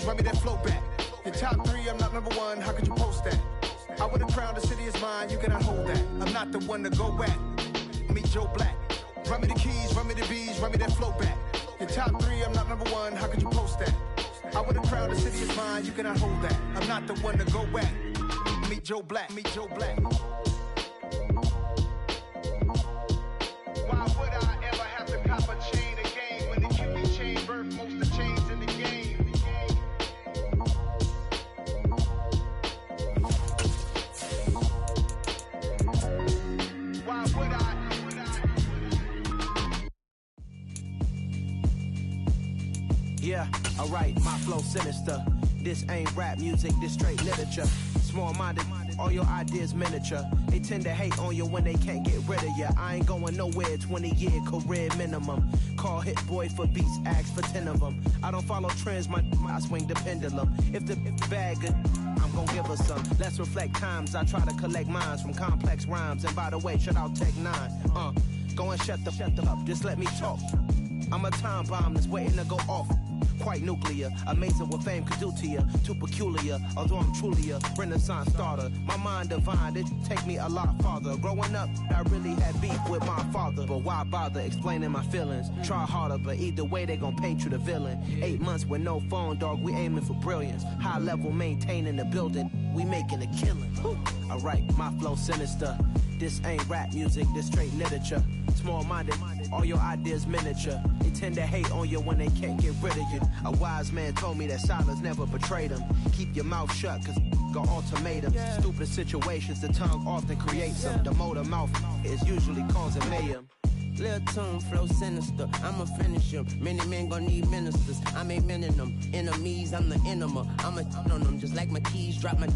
run me that flow back. Your top 3, I'm not number 1, how could you post that? I would've crowned the city is mine, you cannot hold that. I'm not the one to go at. Meet Joe Black. Run me the keys, run me the bees, run me that flow back. Your top 3, I'm not number 1, how could you post that? I would've crowned the city is mine, you cannot hold that. I'm not the one to go at. Meet Joe Black, meet Joe Black. Why would I ever have to cop a chain again when the QB chain birthed most of the chains in the game? Why would I? Yeah, alright, my flow sinister. This ain't rap music, this straight literature. Small-minded, all your ideas miniature. They tend to hate on you when they can't get rid of you. I ain't going nowhere, 20-year career minimum. Call Hit Boy for beats, ask for 10 of them. I don't follow trends, I swing the pendulum. If the bag good, I'm gon' give her some. Let's reflect times, I try to collect minds from complex rhymes. And by the way, shout out Tech 9. Go and shut the up, just let me talk. I'm a time bomb that's waiting to go off. Quite nuclear, amazing what fame could do to you. Too peculiar, although I'm truly a renaissance starter. My mind divine, it take me a lot farther. Growing up, I really had beef with my father. But why bother explaining my feelings? Try harder, but either way they gon' paint you the villain. 8 months with no phone, dog, we aiming for brilliance. High level maintaining the building, we making a killing. Alright, my flow sinister. This ain't rap music, this straight literature. Small-minded, all your ideas miniature. They tend to hate on you when they can't get rid of you. A wise man told me that silence never betrayed him. Keep your mouth shut, cause got ultimatums. Stupid situations, the tongue often creates them. The motor mouth is usually causing mayhem. Lil' tune, flow sinister, I'ma finish him. Many men gon' need ministers, I'm a men in them. Enemies, I'm the enema, I'm a on them. Just like my keys, drop my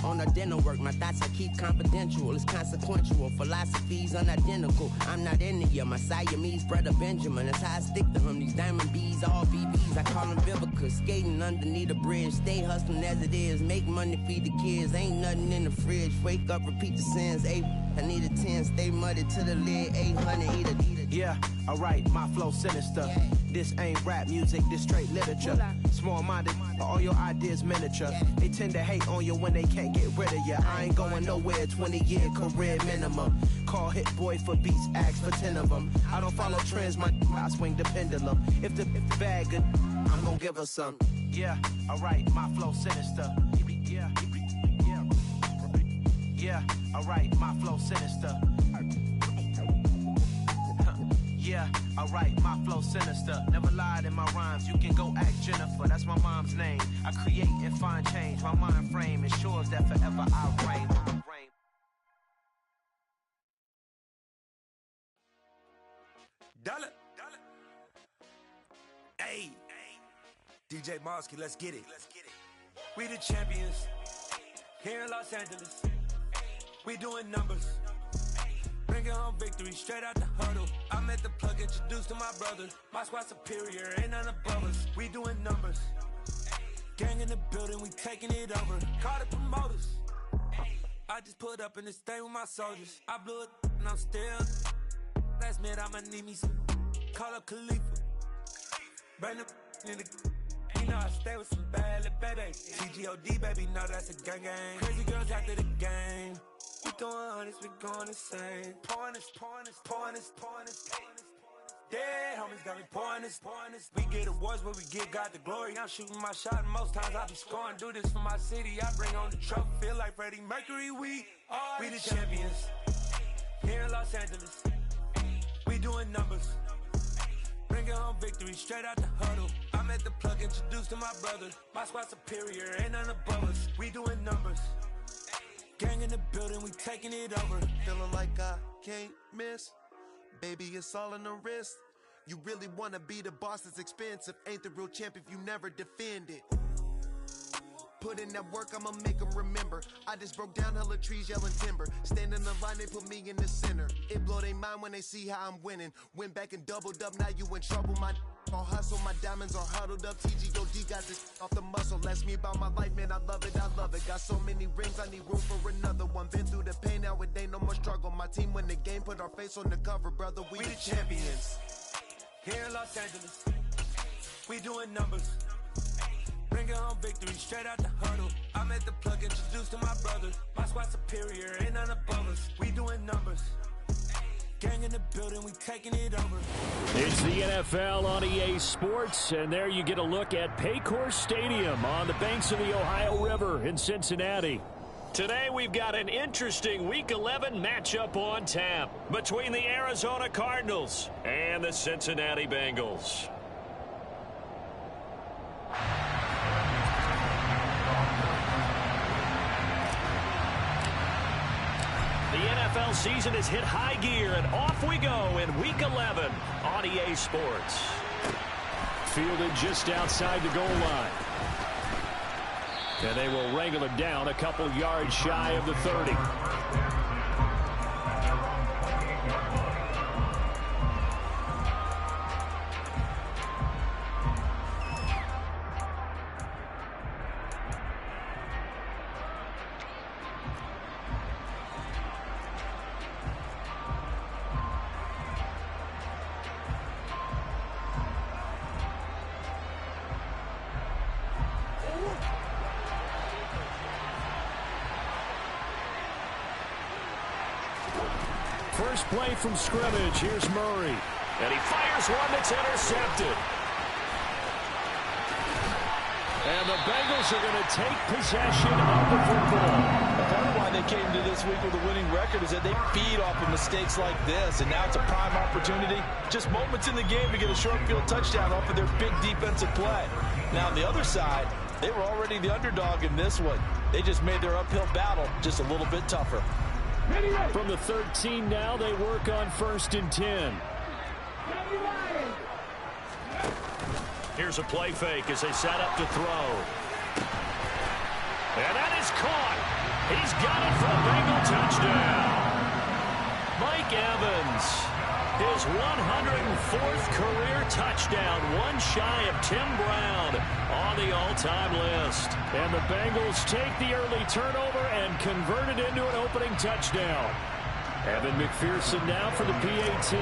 on a dinner work. My thoughts I keep confidential, it's consequential. Philosophies unidentical, I'm not into you. My Siamese brother Benjamin, that's how I stick to him. These diamond bees, all BBs, I call them Vivica. Skating underneath a bridge, stay hustling as it is. Make money, feed the kids, ain't nothing in the fridge. Wake up, repeat the sins, I need a 10, stay muddy to the lid, 800, eat a. Yeah, alright, my flow sinister. This ain't rap music, this straight literature. Small-minded, all your ideas miniature. They tend to hate on you when they can't get rid of you. I ain't going nowhere, 20-year career minimum. Call Hit Boy for beats, ask for 10 of them. I don't follow trends, I swing the pendulum. If the bag good, I'm gon' give her some. Yeah, alright, my flow sinister. Yeah, alright, my flow sinister. Yeah, alright, my flow sinister. Never lied in my rhymes, you can go ask Jennifer. That's my mom's name. I create and find change. My mind frame ensures that forever I reign. Dollar. Hey, DJ Mosky, let's get it. We the champions here in Los Angeles. We doing numbers. Bringing home victory straight out the huddle. I'm at the plug, introduced to my brother. My squad superior, ain't none above us. We doing numbers. Gang in the building, we taking it over. Call the promoters. I just put up in this thing with my soldiers. I blew it and I'm still. Last minute I'ma need me some. Call up Khalifa. Bring the in the. You know I stay with some bad little baby. TGOD baby, know that's a gang gang. Crazy girls after the game. We throwing hundreds, we going insane. Pouring this. Dead homies got me pouring this. We get awards, but we give God the glory. I'm shooting my shot, and most times I be scoring. Do this for my city, I bring on the trophy. Feel like Freddie Mercury, we the champions. Here in Los Angeles, we doing numbers. Bringing home victory straight out the huddle. I'm at the plug, introduced to my brother. My squad superior, ain't none above us. We doing numbers. Gang in the building, we taking it over. Feeling like I can't miss. Baby, it's all in the wrist. You really wanna be the boss, it's expensive. Ain't the real champ if you never defend it. Put in that work, I'ma make them remember. I just broke down hella trees, yelling timber. Stand in the line, they put me in the center. It blow their mind when they see how I'm winning. Went back and doubled up, now you in trouble. My all hustle, my diamonds are huddled up. TGOD got this off the muscle. Ask me about my life, man, I love it. Got so many rings, I need room for another one. Been through the pain, now it ain't no more struggle. My team win the game, put our face on the cover, brother. We the champions. Here in Los Angeles, we doing numbers. Bringing Bringing home victory straight out the huddle. I'm at the plug, introduced to my brother. My squad superior, ain't none above us. We doing numbers. Gang in the building, we taking it over. It's the NFL on EA Sports, and there you get a look at Paycor Stadium on the banks of the Ohio River in Cincinnati. Today we've got an interesting Week 11 matchup on tap between the Arizona Cardinals and the Cincinnati Bengals. The NFL season has hit high gear, and off we go in Week 11 on EA Sports. Fielded just outside the goal line. And they will wrangle it down a couple yards shy of the 30. First play from scrimmage. Here's Murray. And he fires one that's intercepted. And the Bengals are going to take possession of the football. Part of why they came to this week with a winning record is that they feed off of mistakes like this. And now it's a prime opportunity. Just moments in the game to get a short field touchdown off of their big defensive play. Now on the other side, they were already the underdog in this one. They just made their uphill battle just a little bit tougher. From the 13 now, they work on 1st and 10. Here's a play fake as they set up to throw. And that is caught. He's got it for a Bengal touchdown. Mike Evans, his 104th career touchdown, one shy of Tim Brown on the all-time list. And the Bengals take the early turnover and convert it into an opening touchdown. Evan McPherson now for the PAT.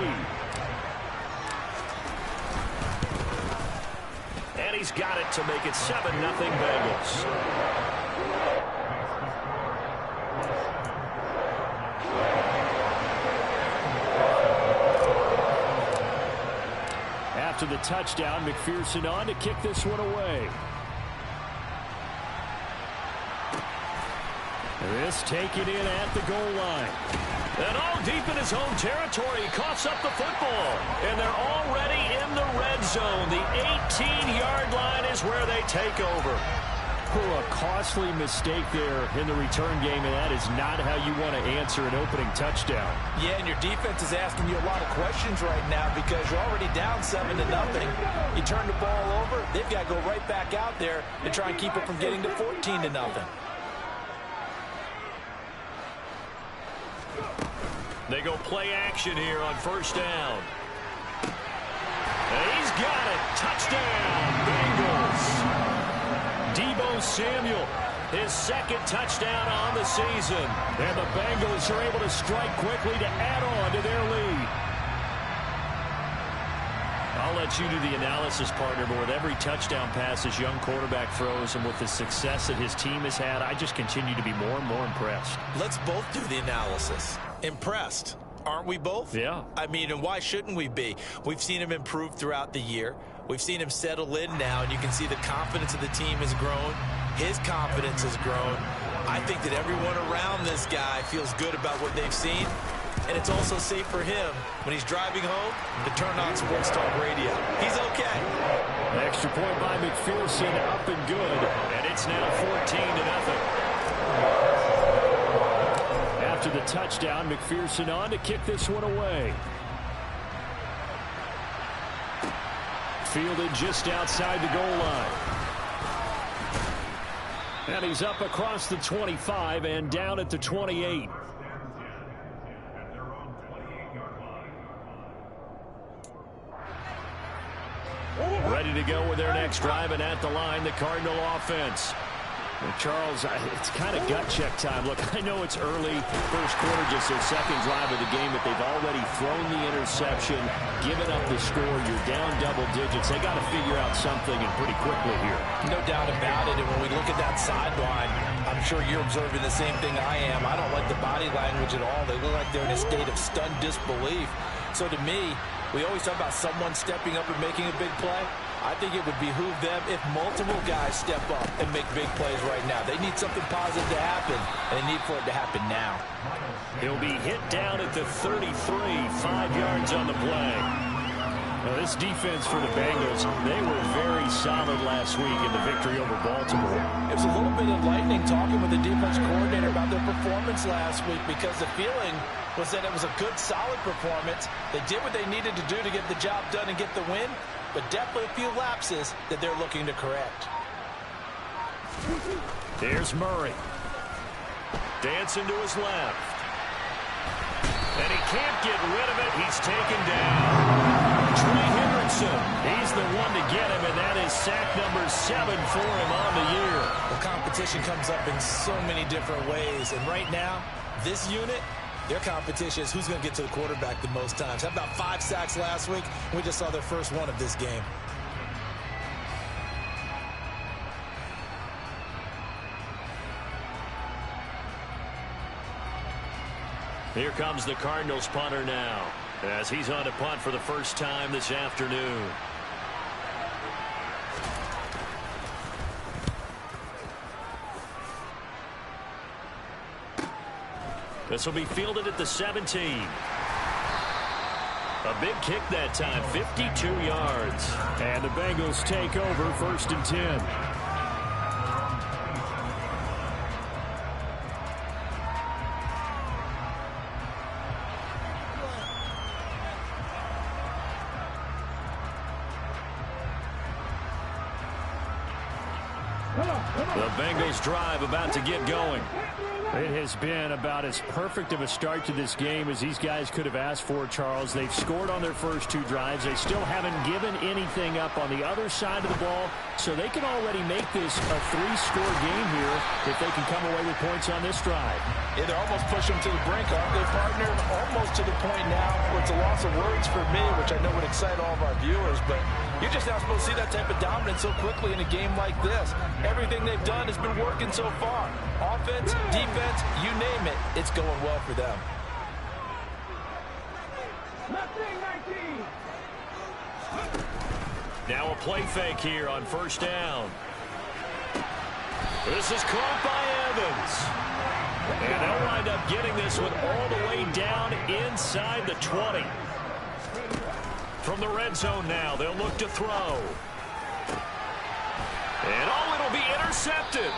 And he's got it to make it 7-0 Bengals. After the touchdown, McPherson on to kick this one away. This taken in at the goal line. And all deep in his own territory, he coughs up the football. And they're already in the red zone. The 18-yard line is where they take over. A costly mistake there in the return game, and that is not how you want to answer an opening touchdown. Yeah, and your defense is asking you a lot of questions right now because you're already down 7-0. You turn the ball over, they've got to go right back out there and try and keep it from getting to 14-0. They go play action here on 1st down. And he's got it. Touchdown, Bengals. Deebo Samuel, his 2nd touchdown on the season. And the Bengals are able to strike quickly to add on to their lead. I'll let you do the analysis, partner, but with every touchdown pass this young quarterback throws and with the success that his team has had, I just continue to be more and more impressed. Let's both do the analysis. Impressed. Aren't we both? Yeah. I mean, and why shouldn't we be? We've seen him improve throughout the year. We've seen him settle in now, and you can see the confidence of the team has grown. His confidence has grown. I think that everyone around this guy feels good about what they've seen, and it's also safe for him when he's driving home to turn on Sports Talk Radio. He's okay. An extra point by McPherson, up and good, and it's now 14-0. After the touchdown, McPherson on to kick this one away. Fielded just outside the goal line. And he's up across the 25 and down at the 28. Ready to go with their next drive, and at the line, the Cardinal offense. Well, Charles, it's kind of gut check time. Look, I know it's early, first quarter, just their second drive of the game, but they've already thrown the interception, given up the score. You're down double digits. They got to figure out something, and pretty quickly here. No doubt about it. And when we look at that sideline, I'm sure you're observing the same thing I am. I don't like the body language at all. They look like they're in a state of stunned disbelief. So to me, we always talk about someone stepping up and making a big play. I think it would behoove them if multiple guys step up and make big plays right now. They need something positive to happen, and they need for it to happen now. He'll be hit down at the 33, 5 yards on the play. Now, this defense for the Bengals, they were very solid last week in the victory over Baltimore. It was a little bit enlightening talking with the defense coordinator about their performance last week, because the feeling was that it was a good, solid performance. They did what they needed to do to get the job done and get the win, but definitely a few lapses that they're looking to correct. Here's Murray. Dancing to his left. And he can't get rid of it. He's taken down. Trey Hendrickson. He's the one to get him, and that is sack number 7 for him on the year. The competition comes up in so many different ways, and right now, this unit, their competition is who's going to get to the quarterback the most times. How about 5 sacks last week? We just saw their first one of this game. Here comes the Cardinals punter now, as he's on to punt for the first time this afternoon. This will be fielded at the 17. A big kick that time, 52 yards. And the Bengals take over 1st and 10. The Bengals drive about to get going. It has been about as perfect of a start to this game as these guys could have asked for, Charles. They've scored on their first 2 drives. They still haven't given anything up on the other side of the ball, so they can already make this a 3-score game here if they can come away with points on this drive. Yeah, they're almost pushing them to the brink, aren't they, partner? Almost to the point now where it's a loss of words for me, which I know would excite all of our viewers, but you're just not supposed to see that type of dominance so quickly in a game like this. Everything they've done has been working so far. Offense, defense, you name it, it's going well for them. Now a play fake here on 1st down. This is caught by Evans. And they'll wind up getting this one all the way down inside the 20. From the red zone now, they'll look to throw. And it'll be intercepted.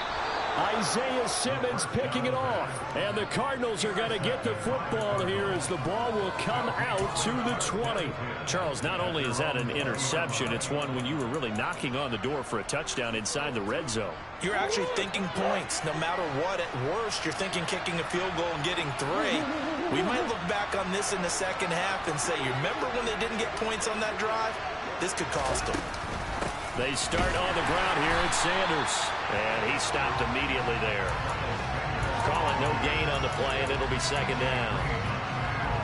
Isaiah Simmons picking it off. And the Cardinals are going to get the football here as the ball will come out to the 20. Charles, not only is that an interception, it's one when you were really knocking on the door for a touchdown inside the red zone. You're actually thinking points. No matter what, at worst, you're thinking kicking a field goal and getting 3. We might look back on this in the second half and say, you remember when they didn't get points on that drive? This could cost them. They start on the ground here at Sanders. And he stopped immediately there. Calling no gain on the play, and it'll be 2nd down.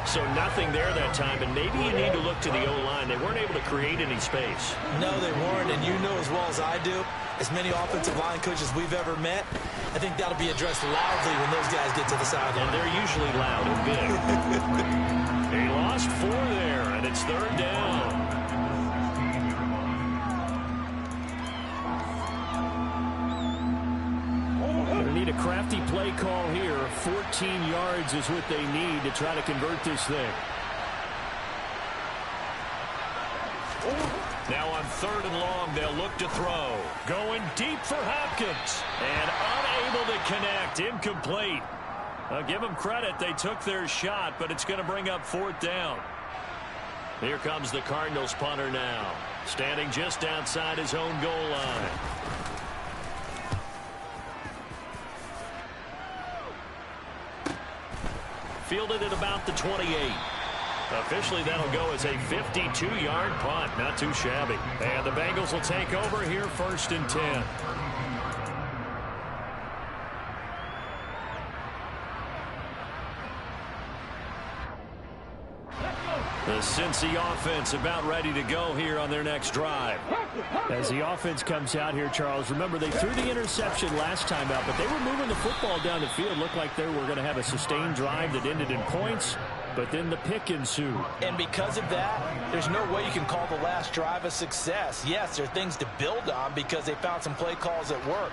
So nothing there that time, and maybe you need to look to the O-line. They weren't able to create any space. No, they weren't, and you know as well as I do, as many offensive line coaches we've ever met, I think that'll be addressed loudly when those guys get to the sideline. And they're usually loud and big. He lost 4 there, and it's 3rd down. Need a crafty play call here. 14 yards is what they need to try to convert this thing. Now on 3rd and long, they'll look to throw. Going deep for Hopkins. And unable to connect. Incomplete. I'll give them credit. They took their shot, but it's going to bring up 4th down. Here comes the Cardinals punter now. Standing just outside his own goal line. Fielded at about the 28. Officially, that'll go as a 52-yard punt. Not too shabby. And the Bengals will take over here 1st and 10. The Cincy offense about ready to go here on their next drive. As the offense comes out here, Charles, remember they threw the interception last time out, but they were moving the football down the field. Looked like they were going to have a sustained drive that ended in points, but then the pick ensued. And because of that, there's no way you can call the last drive a success. Yes, there are things to build on because they found some play calls that work.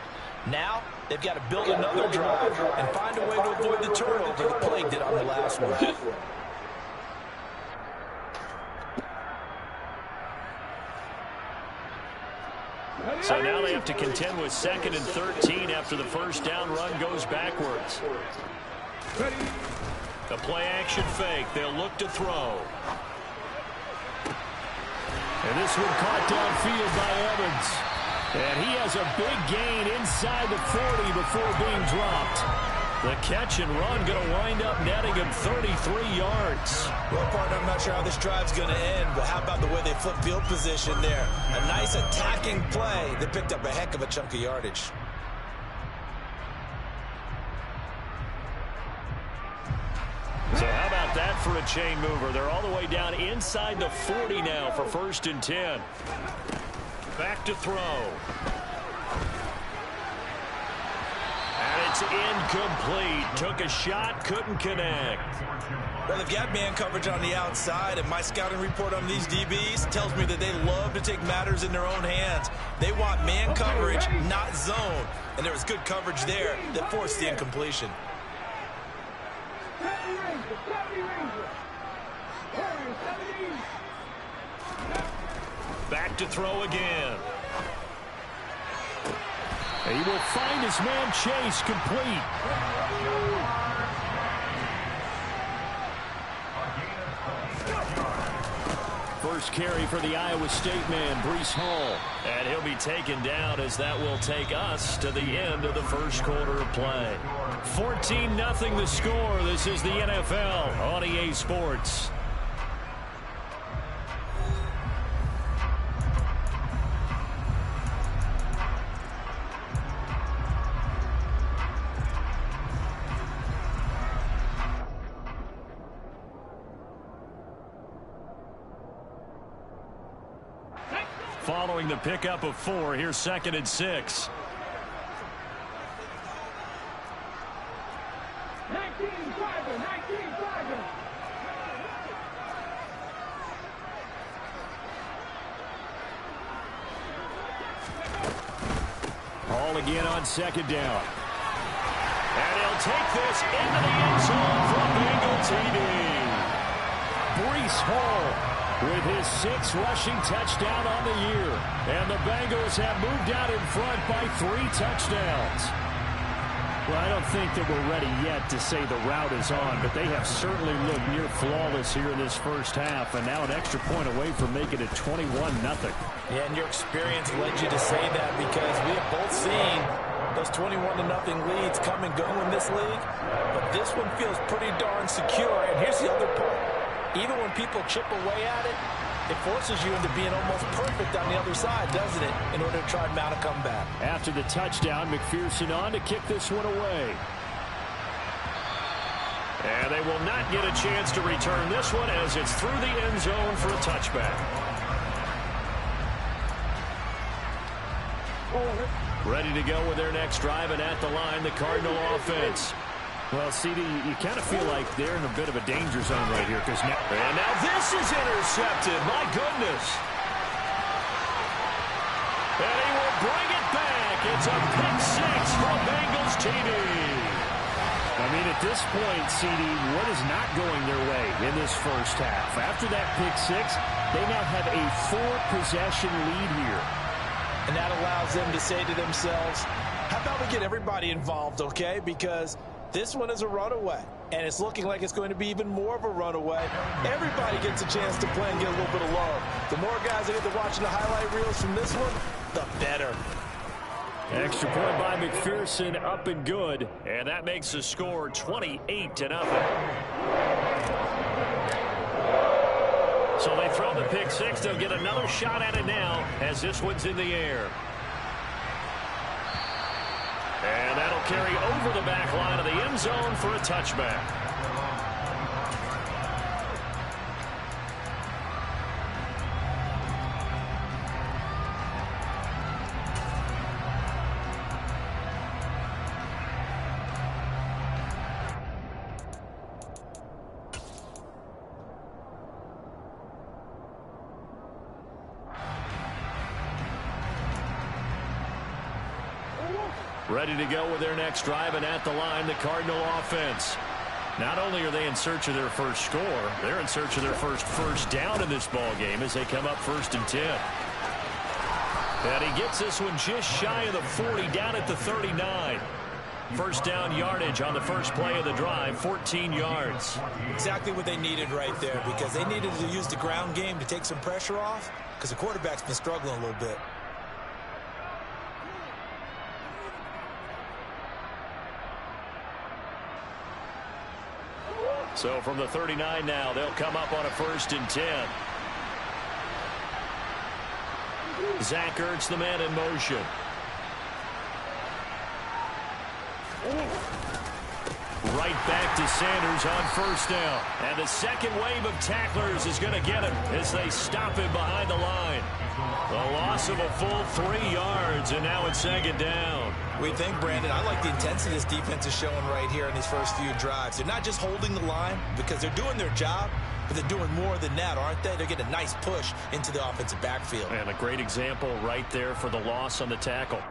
Now, they've got to build another drive and find a way to avoid the turnover that plagued it on the last one. So now they have to contend with 2nd and 13 after the first down run goes backwards. The play action fake. They'll look to throw. And this one caught downfield by Evans. And he has a big gain inside the 40 before being dropped. The catch and run going to wind up netting him 33 yards. Well, partner, I'm not sure how this drive's going to end, but how about the way they flip field position there? A nice attacking play. They picked up a heck of a chunk of yardage. So how about that for a chain mover? They're all the way down inside the 40 now for 1st and 10. Back to throw. And it's incomplete. Took a shot, couldn't connect. Well, they've got man coverage on the outside, and my scouting report on these DBs tells me that they love to take matters in their own hands. They want man coverage, not zone. And there was good coverage there that forced the incompletion. Back to throw again. He will find his man Chase complete. First carry for the Iowa State man, Breece Hall. And he'll be taken down as that will take us to the end of the first quarter of play. 14-0 the score. This is the NFL on EA Sports. Following the pickup of 4, here's 2nd and 6. Hall again on 2nd down. And he'll take this into the end zone for a Bengal TD. Breece Hall with his 6th rushing touchdown on the year. And the Bengals have moved out in front by 3 touchdowns. Well, I don't think that we're ready yet to say the route is on, but they have certainly looked near flawless here in this first half, and now an extra point away from making it 21-0. Yeah, and your experience led you to say that because we have both seen those 21-0 leads come and go in this league, but this one feels pretty darn secure. And here's the other part. Even when people chip away at it, it forces you into being almost perfect on the other side, doesn't it, in order to try and mount a comeback. After the touchdown, McPherson on to kick this one away. And they will not get a chance to return this one as it's through the end zone for a touchback. Ready to go with their next drive, and at the line, the Cardinal offense. Well, CD, you kind of feel like they're in a bit of a danger zone right here. And now this is intercepted. My goodness. And he will bring it back. It's a pick 6 for a Bengals TD. I mean, at this point, CD, what is not going their way in this first half? After that pick 6, they now have a 4-possession lead here. And that allows them to say to themselves, how about we get everybody involved, okay? Because this one is a runaway, and it's looking like it's going to be even more of a runaway. Everybody gets a chance to play and get a little bit of love. The more guys that get to watching the highlight reels from this one, the better. Extra point by McPherson, up and good, and that makes the score 28-0. So they throw the pick 6. They'll get another shot at it now as this one's in the air. And that'll carry over the back line of the end zone for a touchback. Ready to go with their next drive, and at the line, the Cardinal offense. Not only are they in search of their first score, they're in search of their first down in this ball game as they come up 1st and 10. And he gets this one just shy of the 40, down at the 39. First down yardage on the first play of the drive, 14 yards. Exactly what they needed right there, because they needed to use the ground game to take some pressure off, because the quarterback's been struggling a little bit. So from the 39 now, they'll come up on a 1st and 10. Zach Ertz, the man in motion. Right back to Sanders on 1st down. And the second wave of tacklers is going to get him as they stop him behind the line. A loss of a full 3 yards, and now it's 2nd down. We think, Brandon, I like the intensity this defense is showing right here in these first few drives. They're not just holding the line because they're doing their job, but they're doing more than that, aren't they? They're getting a nice push into the offensive backfield. And a great example right there for the loss on the tackle.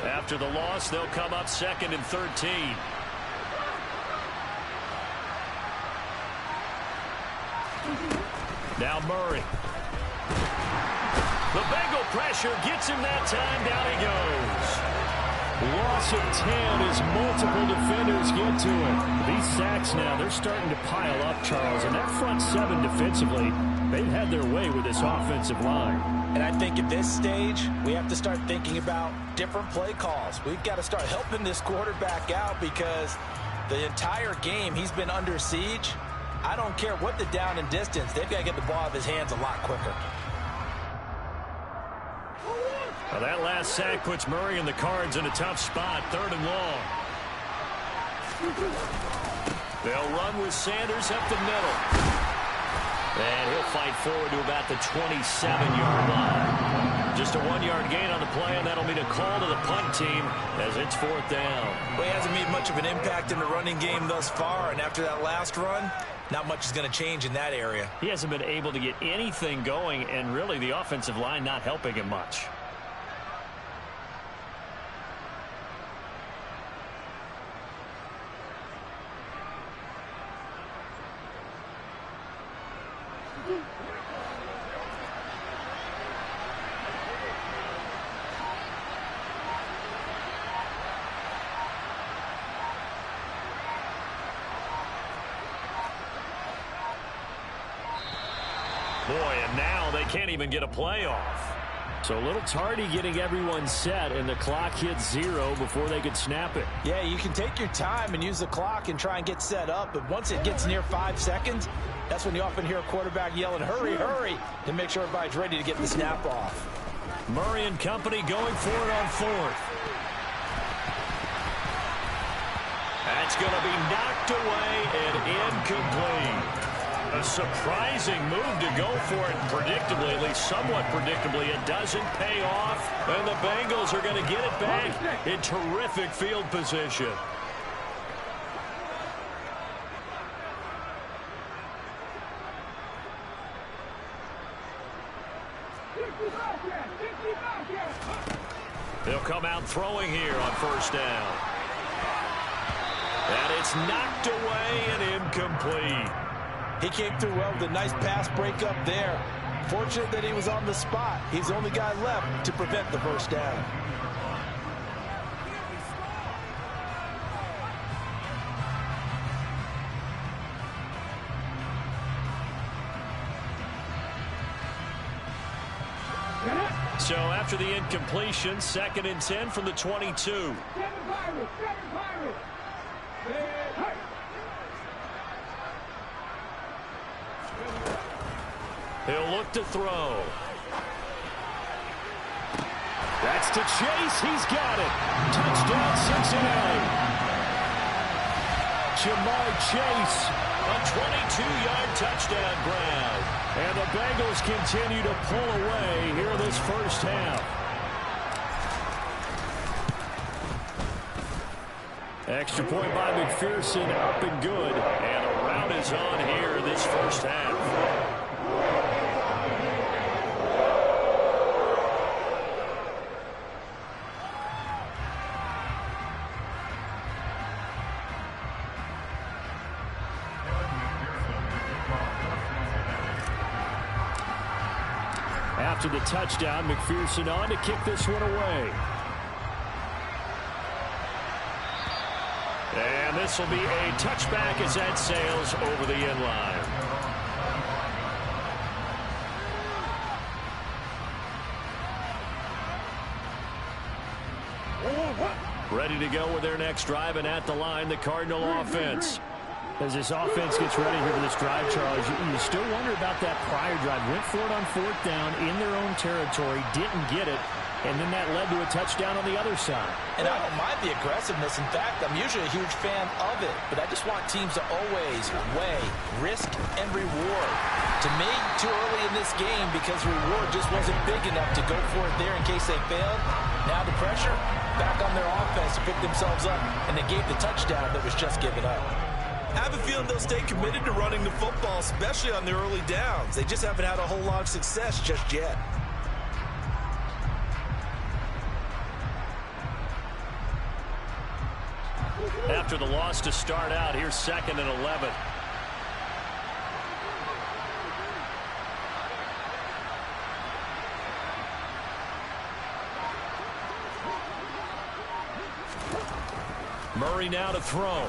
After the loss, they'll come up 2nd and 13. Now Murray. The Bengal pressure gets him that time. Down he goes. Loss of 10 as multiple defenders get to him. These sacks now, they're starting to pile up, Charles. And that front 7 defensively, they've had their way with this offensive line. And I think at this stage, we have to start thinking about different play calls. We've got to start helping this quarterback out because the entire game he's been under siege. I don't care what the down and distance. They've got to get the ball out of his hands a lot quicker. Well, that last sack puts Murray and the Cards in a tough spot, 3rd and long. They'll run with Sanders up the middle. And he'll fight forward to about the 27-yard line. Just a 1-yard gain on the play, and that'll mean a call to the punt team as it's 4th down. Well, he hasn't made much of an impact in the running game thus far, and after that last run, not much is going to change in that area. He hasn't been able to get anything going, and really the offensive line not helping him much. Boy, and now they can't even get a play off. So a little tardy getting everyone set, and the clock hits 0 before they could snap it. Yeah, you can take your time and use the clock and try and get set up, but once it gets near 5 seconds, that's when you often hear a quarterback yelling, hurry, hurry, to make sure everybody's ready to get the snap off. Murray and company going for it on 4th. That's going to be knocked away and incomplete. A surprising move to go for it predictably, at least somewhat predictably. It doesn't pay off, and the Bengals are going to get it back in terrific field position. They'll come out throwing here on 1st down. And it's knocked away and incomplete. He came through well with a nice pass breakup there. Fortunate that he was on the spot. He's the only guy left to prevent the 1st down. So after the incompletion, 2nd and 10 from the 22. He'll look to throw. That's to Chase. He's got it. Touchdown, Cincinnati. Jamar Chase, a 22-yard touchdown grab. And the Bengals continue to pull away here this 1st half. Extra point by McPherson, up and good. And a rout is on here this 1st half. After the touchdown, McPherson on to kick this one away. And this will be a touchback as that sails over the end line. Ready to go with their next drive, and at the line, the Cardinal offense. As this offense gets ready here for this drive, Charles, you still wonder about that prior drive. Went for it on 4th down in their own territory, didn't get it, and then that led to a touchdown on the other side. And I don't mind the aggressiveness. In fact, I'm usually a huge fan of it, but I just want teams to always weigh risk and reward. To me, too early in this game because reward just wasn't big enough to go for it there in case they failed. Now the pressure back on their offense to pick themselves up, and they gave the touchdown that was just given up. I have a feeling they'll stay committed to running the football, especially on their early downs. They just haven't had a whole lot of success just yet. After the loss to start out, here's 2nd and 11. Murray now to throw.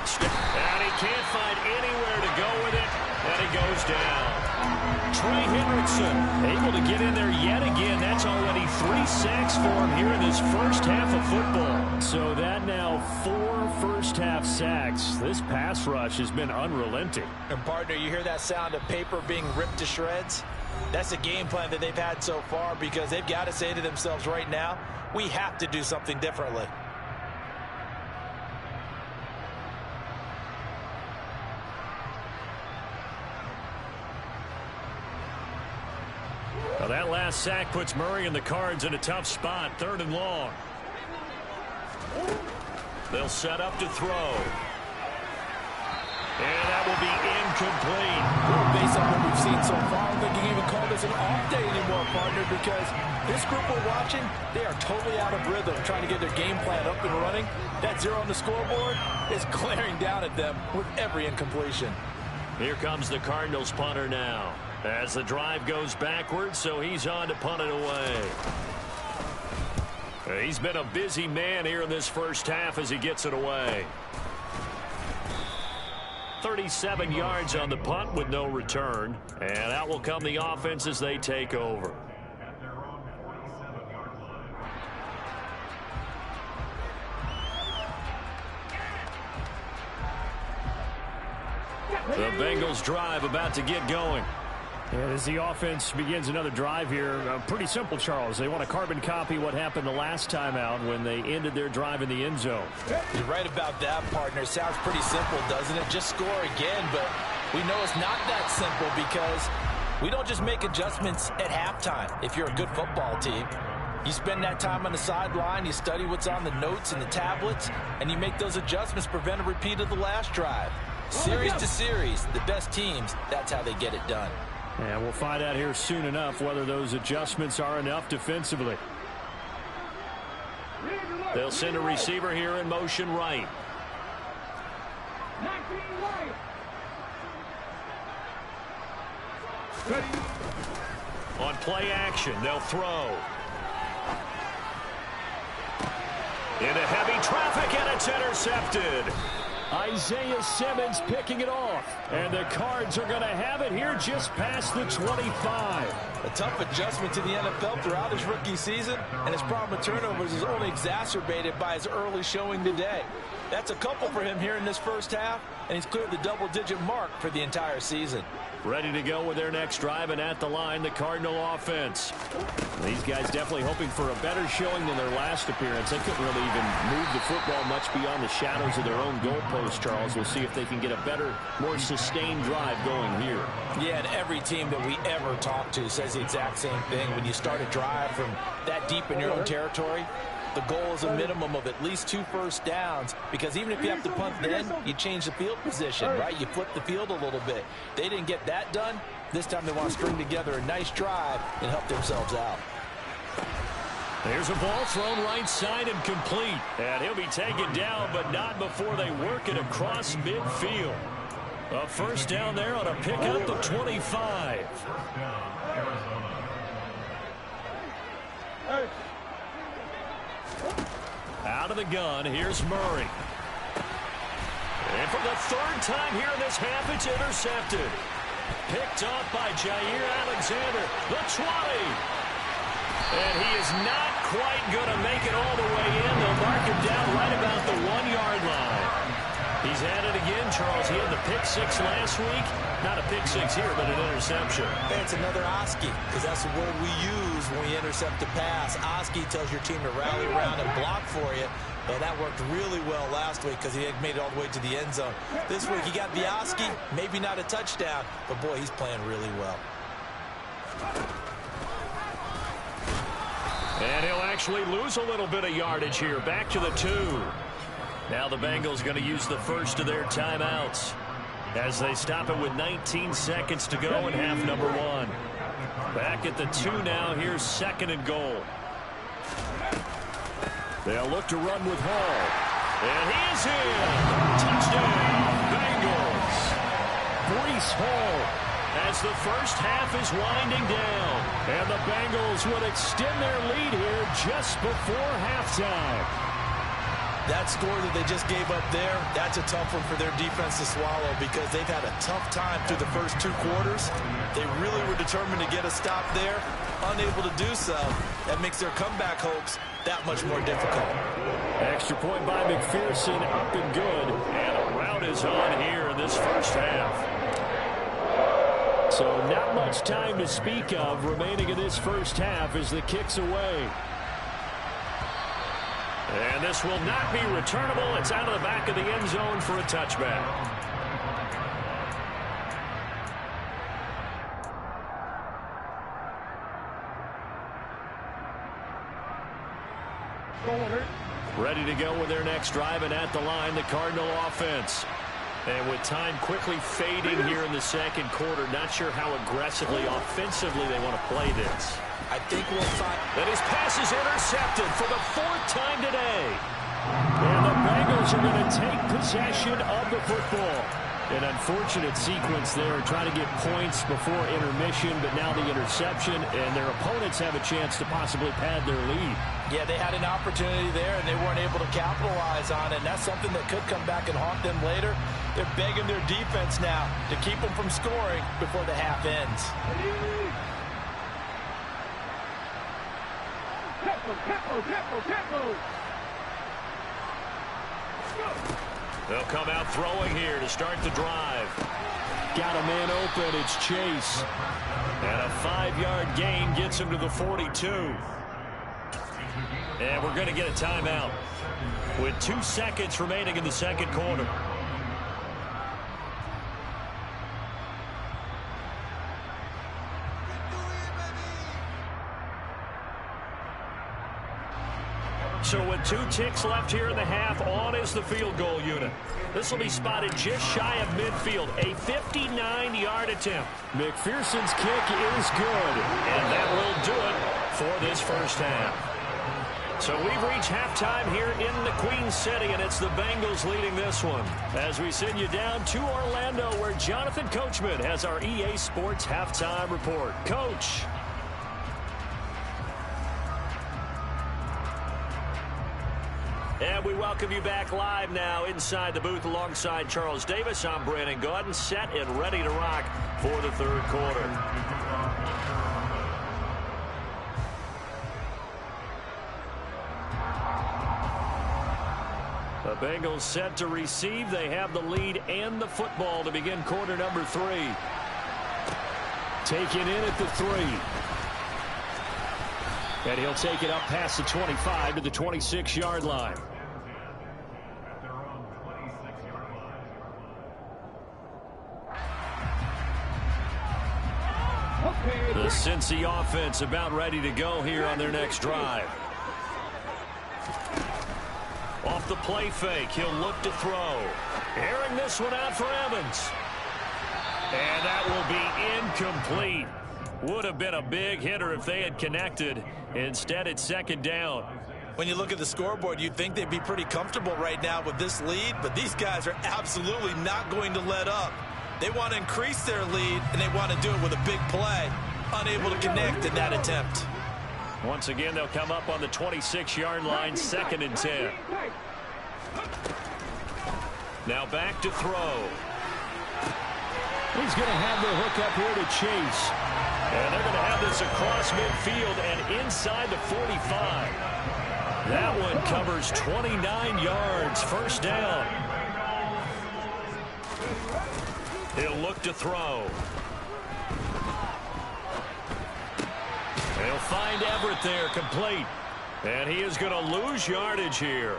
And he can't find anywhere to go with it, and he goes down. Trey Hendrickson able to get in there yet again. That's already 3 sacks for him here in this first half of football. So that now 4 first-half sacks. This pass rush has been unrelenting. And, partner, you hear that sound of paper being ripped to shreds? That's a game plan that they've had so far because they've got to say to themselves right now, we have to do something differently. Well, that last sack puts Murray and the Cards in a tough spot. 3rd and long. They'll set up to throw. And that will be incomplete. Well, based on what we've seen so far, I don't think you can even call this an off day anymore, partner, because this group we're watching, they are totally out of rhythm, trying to get their game plan up and running. That 0 on the scoreboard is glaring down at them with every incompletion. Here comes the Cardinals punter now. As the drive goes backwards, so he's on to punt it away. He's been a busy man here in this first half as he gets it away. 37 yards on the punt with no return. And out will come the offense as they take over. The Bengals drive about to get going. And as the offense begins another drive here, pretty simple, Charles. They want to carbon copy what happened the last time out when they ended their drive in the end zone. You're right about that, partner. Sounds pretty simple, doesn't it? Just score again, but we know it's not that simple because we don't just make adjustments at halftime if you're a good football team. You spend that time on the sideline, you study what's on the notes and the tablets, and you make those adjustments, prevent a repeat of the last drive. Series to series, the best teams, that's how they get it done. And we'll find out here soon enough whether those adjustments are enough defensively. They'll send a receiver here in motion right. On play action, they'll throw. Into heavy traffic, and it's intercepted. Isaiah Simmons picking it off. And the Cards are going to have it here just past the 25. A tough adjustment to the NFL throughout his rookie season, and his problem with turnovers is only exacerbated by his early showing today. That's a couple for him here in this first half, and he's cleared the double-digit mark for the entire season. Ready to go with their next drive, and at the line, the Cardinal offense. These guys definitely hoping for a better showing than their last appearance. They couldn't really even move the football much beyond the shadows of their own goalpost, Charles. We'll see if they can get a better, more sustained drive going here. Yeah, and every team that we ever talk to says the exact same thing. When you start a drive from that deep in your own territory, the goal is a minimum of at least 2 first downs, because even if you have to punt then, you change the field position, right? You flip the field a little bit. They didn't get that done. This time they want to string together a nice drive and help themselves out. There's a ball thrown right side and complete. And he'll be taken down, but not before they work it across midfield. A first down there on a pickup of 25. Out of the gun, here's Murray. And for the third time here in this half, it's intercepted. Picked off by Jair Alexander, the 20. And he is not quite going to make it all the way in. They'll mark him down right about the 1-yard line. He's at it again, Charles. He had the pick six last week. Not a pick six here, but an interception. Hey, it's another Oski, because that's the word we use when we intercept the pass. Oski tells your team to rally around and block for you. And that worked really well last week because he had made it all the way to the end zone. This week he got the Oski, maybe not a touchdown, but boy, he's playing really well. And he'll actually lose a little bit of yardage here. Back to the 2. Now the Bengals going to use the first of their timeouts as they stop it with 19 seconds to go in half number 1. Back at the 2 now. Here's 2nd and goal. They'll look to run with Hall. And he is in. Touchdown, Bengals. Breece Hall as the first half is winding down. And the Bengals would extend their lead here just before halftime. That score that they just gave up there, that's a tough one for their defense to swallow because they've had a tough time through the first 2 quarters. They really were determined to get a stop there, unable to do so. That makes their comeback hopes that much more difficult. Extra point by McPherson, up and good. And a rout is on here in this first half. So not much time to speak of remaining in this first half as the kick's away. And this will not be returnable. It's out of the back of the end zone for a touchback. Ready to go with their next drive, and at the line, the Cardinal offense. And with time quickly fading here in the second quarter, not sure how aggressively, offensively they want to play this. I think we'll find that his pass is intercepted for the 4th time today. And the Bengals are going to take possession of the football. An unfortunate sequence there, trying to get points before intermission, but now the interception, and their opponents have a chance to possibly pad their lead. Yeah, they had an opportunity there, and they weren't able to capitalize on it, and that's something that could come back and haunt them later. They're begging their defense now to keep them from scoring before the half ends. They'll come out throwing here to start the drive. Got a man open. It's Chase. And a 5-yard gain gets him to the 42. And we're going to get a timeout with 2 seconds remaining in the second quarter. So with 2 ticks left here in the half, on is the field goal unit. This will be spotted just shy of midfield, a 59-yard attempt. McPherson's kick is good, and that will do it for this first half. So we've reached halftime here in the Queen City, and it's the Bengals leading this one. As we send you down to Orlando, where Jonathan Coachman has our EA Sports halftime report. Coach. And we welcome you back live now inside the booth alongside Charles Davis. I'm Brandon Gaudin, set and ready to rock for the third quarter. The Bengals set to receive. They have the lead and the football to begin quarter number 3. Taken in at the 3. And he'll take it up past the 25 to the 26-yard line. The Cincy offense about ready to go here on their next drive. Off the play fake, he'll look to throw. Airing this one out for Evans. And that will be incomplete. Would have been a big hitter if they had connected. Instead, it's second down. When you look at the scoreboard, you'd think they'd be pretty comfortable right now with this lead, but these guys are absolutely not going to let up. They want to increase their lead, and they want to do it with a big play. Unable to connect in that attempt. Once again, they'll come up on the 26-yard line, 2nd and 10. Now back to throw. He's going to have the hook up here to Chase. And they're going to have this across midfield and inside the 45. That one covers 29 yards. First down. He'll look to throw. He'll find Everett there, complete. And he is going to lose yardage here.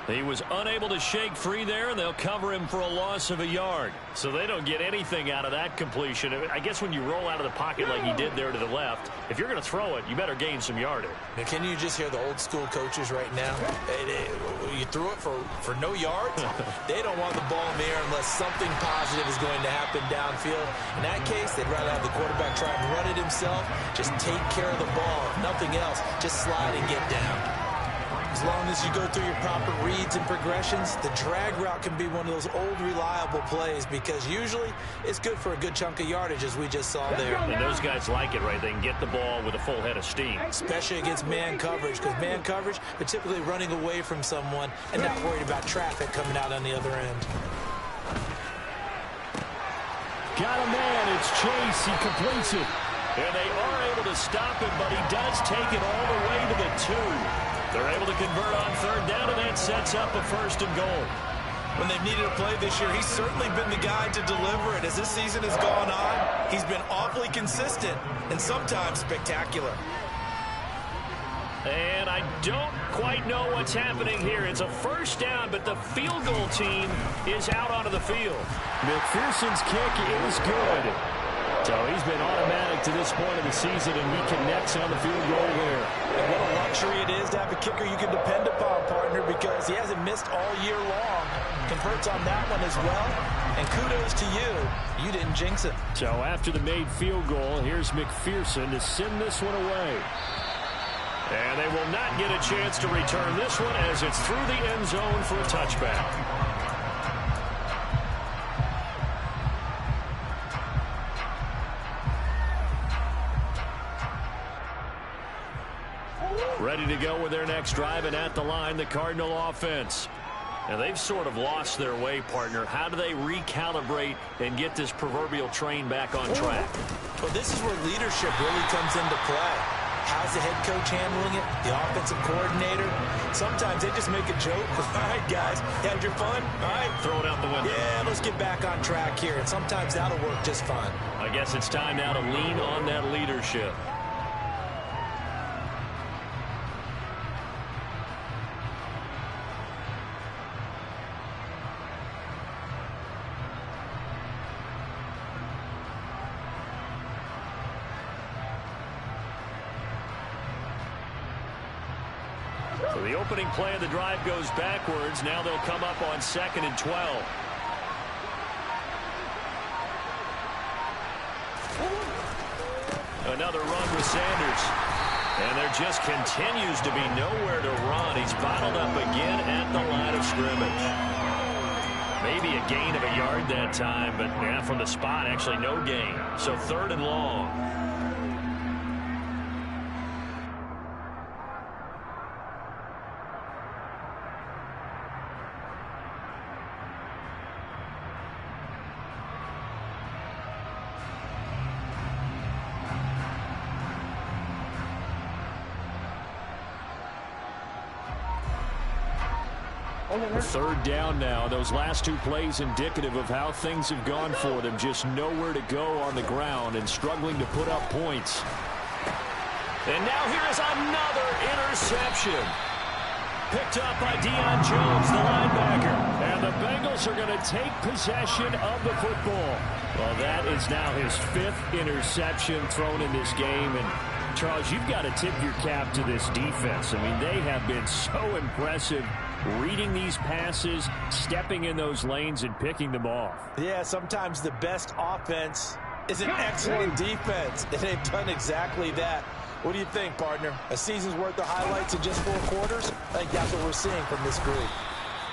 He was unable to shake free there, and they'll cover him for a loss of a yard. So they don't get anything out of that completion. I guess when you roll out of the pocket like he did there to the left, if you're going to throw it, you better gain some yardage. Now, can you just hear the old school coaches right now? You threw it for no yards? They don't want the ball in the air unless something positive is going to happen downfield. In that case, they'd rather have the quarterback try and run it himself. Just take care of the ball. If nothing else, just slide and get down. As long as you go through your proper reads and progressions, the drag route can be one of those old reliable plays because usually it's good for a good chunk of yardage, as we just saw there. And those guys like it, right? They can get the ball with a full head of steam. Especially against man coverage, because man coverage, they're typically running away from someone and not worried about traffic coming out on the other end. Got a man. It's Chase. He completes it. And they are able to stop him, but he does take it all the way to the 2. They're able to convert on 3rd down, and that sets up a 1st and goal. When they've needed a play this year, he's certainly been the guy to deliver it. As this season has gone on, he's been awfully consistent and sometimes spectacular. And I don't quite know what's happening here. It's a 1st down, but the field goal team is out onto the field. McPherson's kick is good. So he's been automatic to this point of the season, and he connects on the field goal there. And what a luxury it is to have a kicker you can depend upon, partner, because he hasn't missed all year long. Converts on that one as well. And kudos to you. You didn't jinx it. So after the made field goal, here's McPherson to send this one away. And they will not get a chance to return this one as it's through the end zone for a touchback. Ready to go with their next drive, and at the line, the Cardinal offense. And they've sort of lost their way, partner. How do they recalibrate and get this proverbial train back on track? Well, this is where leadership really comes into play. How's the head coach handling it? The offensive coordinator? Sometimes they just make a joke. All right, guys, you had your fun? All right. Throw it out the window. Yeah, let's get back on track here. And sometimes that'll work just fine. I guess it's time now to lean on that leadership. So the opening play of the drive goes backwards. Now they'll come up on 2nd and 12. Another run with Sanders. And there just continues to be nowhere to run. He's bottled up again at the line of scrimmage. Maybe a gain of a yard that time, but yeah, from the spot, actually no gain. So 3rd and long. Third down now. Those last 2 plays indicative of how things have gone for them. Just nowhere to go on the ground and struggling to put up points. And now here is another interception. Picked up by Deion Jones, the linebacker. And the Bengals are going to take possession of the football. Well, that is now his 5th interception thrown in this game. And, Charles, you've got to tip your cap to this defense. I mean, they have been so impressive reading these passes, stepping in those lanes, and picking them off. Yeah, sometimes the best offense is an excellent defense, and they've done exactly that. What do you think, partner? A season's worth of highlights in just 4 quarters? I think that's what we're seeing from this group.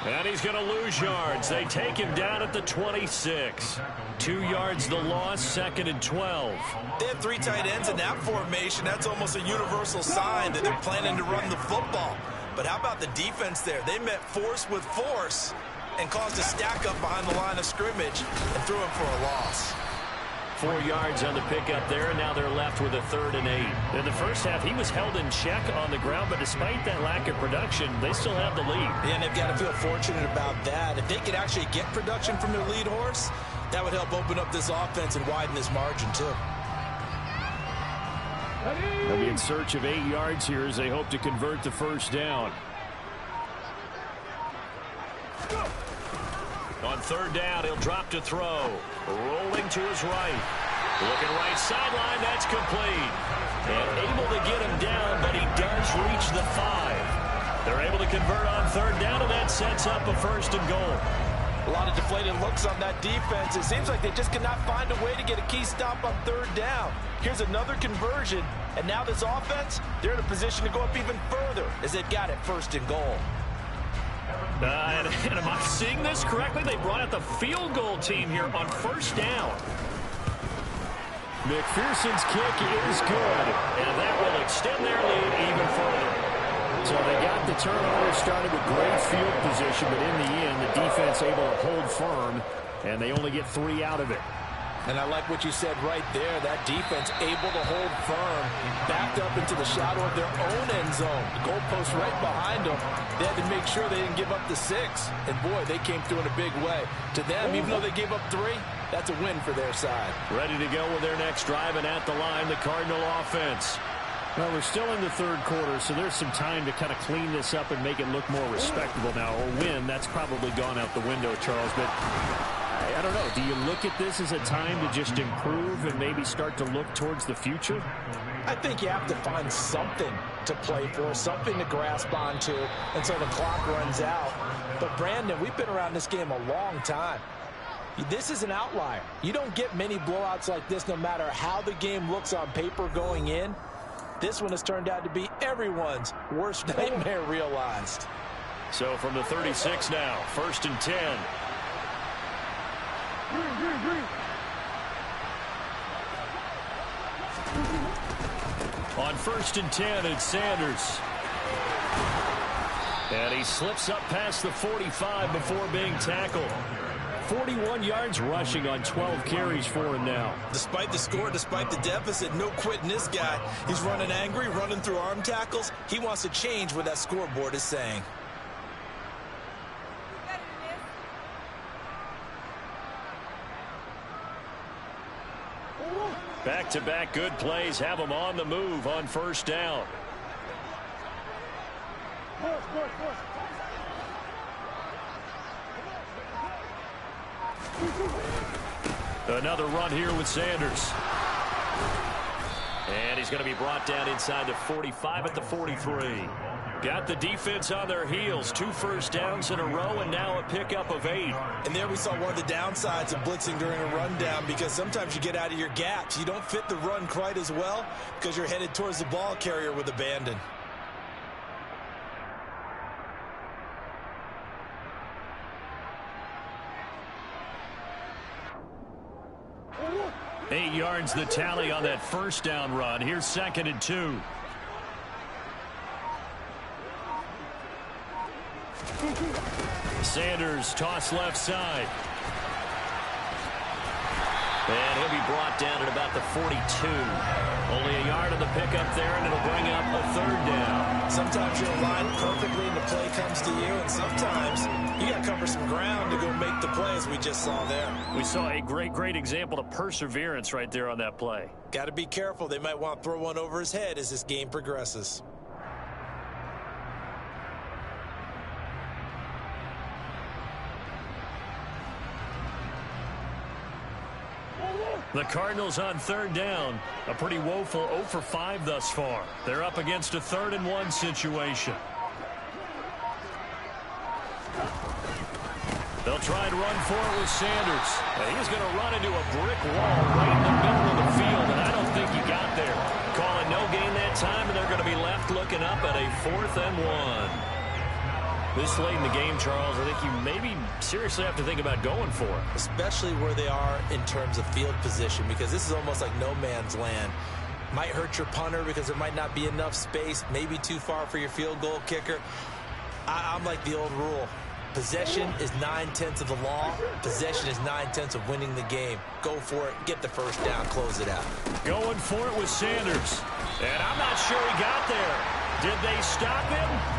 And he's going to lose yards. They take him down at the 26. 2 yards the loss, 2nd and 12. They have 3 tight ends in that formation. That's almost a universal sign that they're planning to run the football. But how about the defense there? They met force with force and caused a stack up behind the line of scrimmage and threw him for a loss. 4 yards on the pickup there, and now they're left with a 3rd and 8. In the first half, he was held in check on the ground, but despite that lack of production, they still have the lead. Yeah, and they've got to feel fortunate about that. If they could actually get production from their lead horse, that would help open up this offense and widen this margin, too. They'll be in search of 8 yards here as they hope to convert the first down. On 3rd down, he'll drop to throw. Rolling to his right. Looking right sideline, that's complete. And able to get him down, but he does reach the 5. They're able to convert on 3rd down, and that sets up a 1st and goal. A lot of deflated looks on that defense. It seems like they just cannot find a way to get a key stop on 3rd down. Here's another conversion, and now this offense, they're in a position to go up even further as they've got it 1st and goal. And am I seeing this correctly? They brought out the field goal team here on 1st down. McPherson's kick is good, and that will extend their lead even further. So they got the turnover, started with great field position, but in the end, the defense able to hold firm, and they only get 3 out of it. And I like what you said right there. That defense able to hold firm, backed up into the shadow of their own end zone. The goalpost right behind them. They had to make sure they didn't give up the 6. And, boy, they came through in a big way. To them, even though they gave up 3, that's a win for their side. Ready to go with their next drive, and at the line, the Cardinal offense. Well, we're still in the 3rd quarter, so there's some time to kind of clean this up and make it look more respectable now. Or win, that's probably gone out the window, Charles. But I don't know. Do you look at this as a time to just improve and maybe start to look towards the future? I think you have to find something to play for, something to grasp onto until the clock runs out. But, Brandon, we've been around this game a long time. This is an outlier. You don't get many blowouts like this no matter how the game looks on paper going in. This one has turned out to be everyone's worst nightmare realized. So from the 36 now, 1st and 10. On 1st and 10, it's Sanders. And he slips up past the 45 before being tackled. 41 yards rushing on 12 carries for him now. Despite the score, despite the deficit, no quitting this guy. He's running angry, running through arm tackles. He wants to change what that scoreboard is saying. Back-to-back good plays have him on the move on 1st down. Another run here with Sanders. And he's going to be brought down inside the 45 at the 43. Got the defense on their heels. 2 first downs in a row and now a pickup of 8. And there we saw one of the downsides of blitzing during a rundown, because sometimes you get out of your gaps. You don't fit the run quite as well because you're headed towards the ball carrier with abandon. Eight yards the tally on that first down run. Here's 2nd and 2. Sanders toss left side. And he'll be brought down at about the 42. Only a yard of the pickup there, and it'll bring up a 3rd down. Sometimes you're aligned perfectly and the play comes to you, and sometimes you got to cover some ground to go make the play, as we just saw there. We saw a great example of perseverance right there on that play. Got to be careful. They might want to throw one over his head as this game progresses. The Cardinals on 3rd down. A pretty woeful 0 for 5 thus far. They're up against a 3rd and 1 situation. They'll try and run for it with Sanders. And he's going to run into a brick wall right in the middle of the field, and I don't think he got there. Calling no gain that time, and they're going to be left looking up at a 4th and 1. This late in the game, Charles, I think you maybe seriously have to think about going for it. Especially where they are in terms of field position, because this is almost like no man's land. Might hurt your punter because there might not be enough space, maybe too far for your field goal kicker. I'm like the old rule. Possession is 9/10 of the law. Possession is 9/10 of winning the game. Go for it. Get the first down. Close it out. Going for it with Sanders. And I'm not sure he got there. Did they stop him?